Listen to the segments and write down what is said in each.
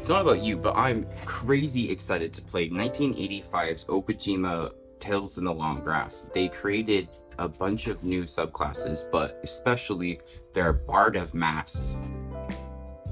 It's not about you, but I'm crazy excited to play 1985's Okajima Tales in the Long Grass. They created a bunch of new subclasses, but especially their Bard of Masks.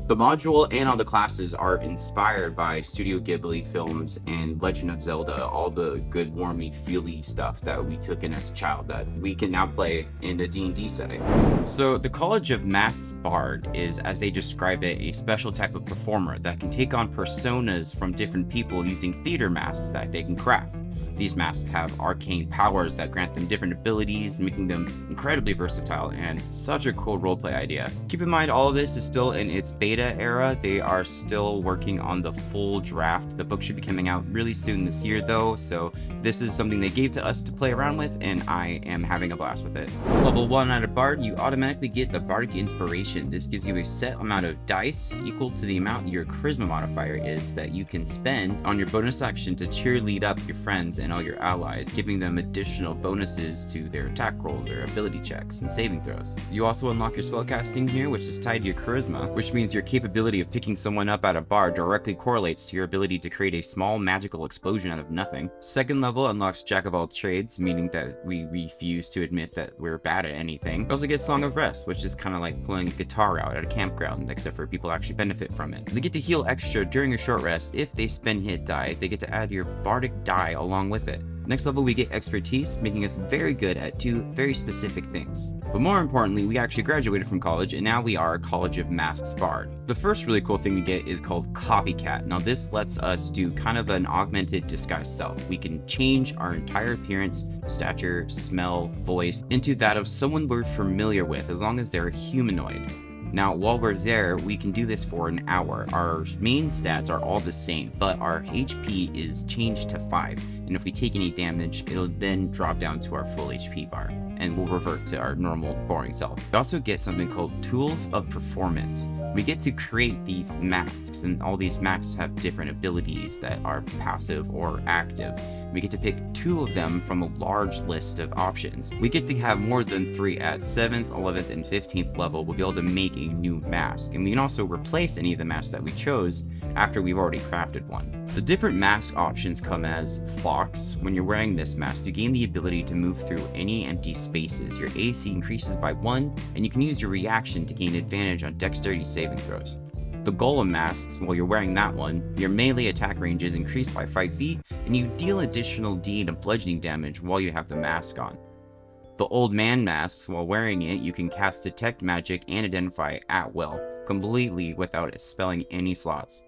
The module and all the classes are inspired by Studio Ghibli films and Legend of Zelda, all the good, warmy, feely stuff that we took in as a child that we can now play in a D&D setting. So the College of Masks Bard is, as they describe it, a special type of performer that can take on personas from different people using theater masks that they can craft. These masks have arcane powers that grant them different abilities, making them incredibly versatile and such a cool roleplay idea. Keep in mind, all of this is still in its beta era. They are still working on the full draft. The book should be coming out really soon this year though, so this is something they gave to us to play around with, and I am having a blast with it. Level 1 out of Bard, you automatically get the Bardic Inspiration. This gives you a set amount of dice equal to the amount your Charisma modifier is that you can spend on your bonus action to cheerlead up your friends and all your allies, giving them additional bonuses to their attack rolls, their ability checks, and saving throws. You also unlock your spellcasting here, which is tied to your charisma, which means your capability of picking someone up out of Bard directly correlates to your ability to create a small magical explosion out of nothing. Second level unlocks Jack of all trades, meaning that we refuse to admit that we're bad at anything. We also get Song of Rest, which is kind of like pulling a guitar out at a campground, except for people actually benefit from it. They get to heal extra during a short rest. If they spend hit die, they get to add your bardic die along with it. Next level, we get Expertise, making us very good at two very specific things. But more importantly, we actually graduated from college, and now we are a College of Masks Bard. The first really cool thing we get is called Copycat. Now this lets us do kind of an augmented disguise self. We can change our entire appearance, stature, smell, voice into that of someone we're familiar with, as long as they're humanoid. Now, while we're there, we can do this for an hour. Our main stats are all the same, but our HP is changed to 5. And if we take any damage, it'll then drop down to our full HP bar, and we'll revert to our normal, boring self. We also get something called Tools of Performance. We get to create these masks, and all these masks have different abilities that are passive or active. We get to pick 2 of them from a large list of options. We get to have more than 3 at 7th, 11th, and 15th level. We'll be able to make a new mask, and we can also replace any of the masks that we chose after we've already crafted one. The different mask options come as Fox. When you're wearing this mask, you gain the ability to move through any empty spaces. Your AC increases by 1, and you can use your reaction to gain advantage on dexterity saving throws. The Golem masks, while you're wearing that one, your melee attack range is increased by 5 feet, and you deal additional D and bludgeoning damage while you have the mask on. The Old Man masks, while wearing it, you can cast Detect Magic and Identify at will, completely without spelling any slots.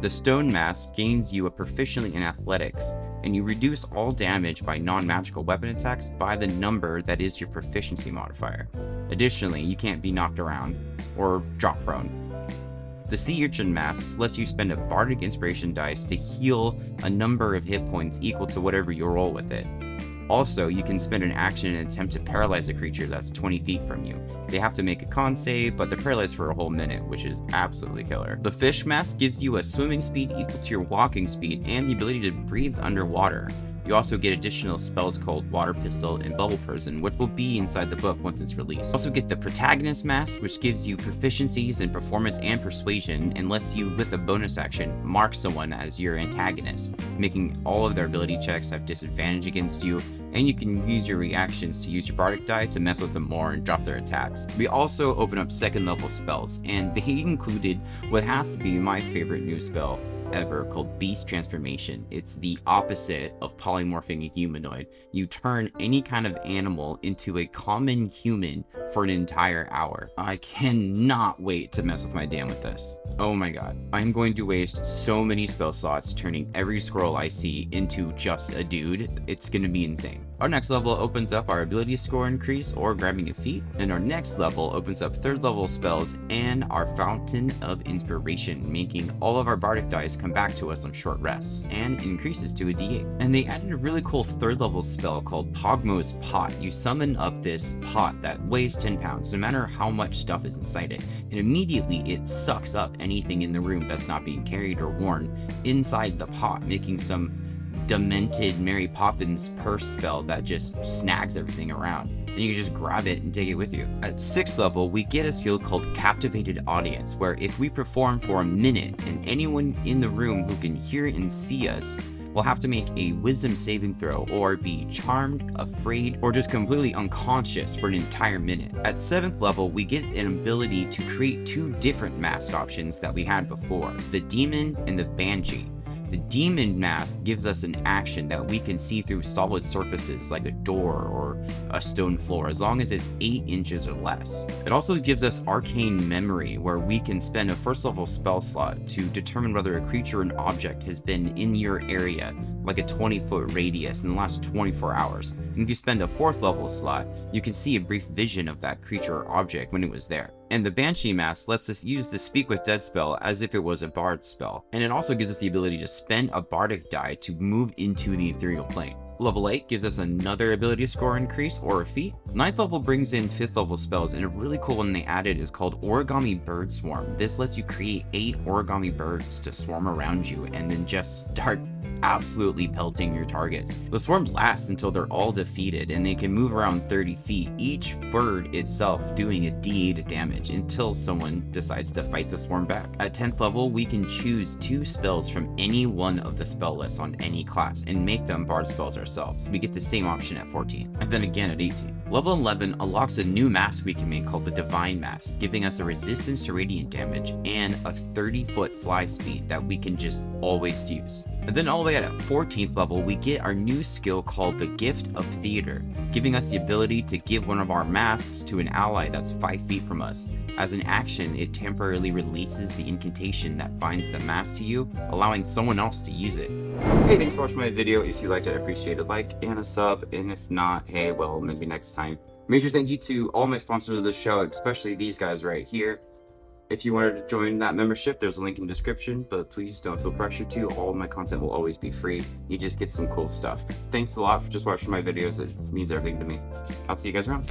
The Stone mask gains you a proficiency in athletics, and you reduce all damage by non-magical weapon attacks by the number that is your proficiency modifier. Additionally, you can't be knocked around or drop prone. The Sea Urchin masks lets you spend a Bardic Inspiration dice to heal a number of hit points equal to whatever you roll with it. Also, you can spend an action and attempt to paralyze a creature that's 20 feet from you. They have to make a con save, but they're paralyzed for a whole minute, which is absolutely killer. The Fish mask gives you a swimming speed equal to your walking speed and the ability to breathe underwater. You also get additional spells called Water Pistol and Bubble Person, which will be inside the book once it's released. You also get the Protagonist mask, which gives you proficiencies in performance and persuasion and lets you, with a bonus action, mark someone as your antagonist, making all of their ability checks have disadvantage against you, and you can use your reactions to use your Bardic die to mess with them more and drop their attacks. We also open up second level spells, and they included what has to be my favorite new spell ever, called Beast Transformation. It's the opposite of polymorphing a humanoid. You turn any kind of animal into a common human for an entire hour. I cannot wait to mess with my dam with this. Oh my god. I'm going to waste so many spell slots turning every scroll I see into just a dude. It's gonna be insane. Our next level opens up our ability score increase or grabbing a feat, and our next level opens up 3rd level spells and our Fountain of Inspiration, making all of our Bardic dice come back to us on short rests, and increases to a d8. And they added a really cool 3rd level spell called Pogmo's Pot. You summon up this pot that weighs 10 pounds, no matter how much stuff is inside it, and immediately it sucks up anything in the room that's not being carried or worn inside the pot, making some demented Mary Poppins purse spell that just snags everything around. then you can just grab it and take it with you. At 6th level, we get a skill called Captivated Audience, where if we perform for a minute and anyone in the room who can hear and see us will have to make a wisdom saving throw or be charmed, afraid, or just completely unconscious for an entire minute. At 7th level, we get an ability to create 2 different mask options that we had before, the Demon and the Banshee. The Demon mask gives us an action that we can see through solid surfaces like a door or a stone floor as long as it's 8 inches or less. It also gives us Arcane Memory, where we can spend a 1st level spell slot to determine whether a creature or an object has been in your area, like a 20-foot radius, in the last 24 hours. And if you spend a 4th level slot, you can see a brief vision of that creature or object when it was there. And the Banshee mask lets us use the Speak with Dead spell as if it was a bard spell. And it also gives us the ability to spend a bardic die to move into the ethereal plane. Level 8 gives us another ability score increase or a feat. 9th level brings in 5th level spells, and a really cool one they added is called Origami Bird Swarm. This lets you create 8 origami birds to swarm around you and then just start absolutely pelting your targets. The swarm lasts until they're all defeated, and they can move around 30 feet, each bird itself doing a d8 of damage until someone decides to fight the swarm back. At 10th level, we can choose 2 spells from any one of the spell lists on any class and make them bard spells ourselves. We get the same option at 14, and then again at 18. Level 11 unlocks a new mask we can make called the Divine Mask, giving us a resistance to radiant damage and a 30-foot fly speed that we can just always use. And then all the way at 14th level, we get our new skill called the Gift of Theater, giving us the ability to give one of our masks to an ally that's 5 feet from us. As an action, it temporarily releases the incantation that binds the mask to you, allowing someone else to use it. Hey, thanks for watching my video. If you liked it, I appreciate a like and a sub. And if not, hey, well, maybe next time. Major thank you to all my sponsors of the show, especially these guys right here. If you wanted to join that membership, there's a link in the description, but please don't feel pressured to. All of my content will always be free. You just get some cool stuff. Thanks a lot for just watching my videos. It means everything to me. I'll see you guys around.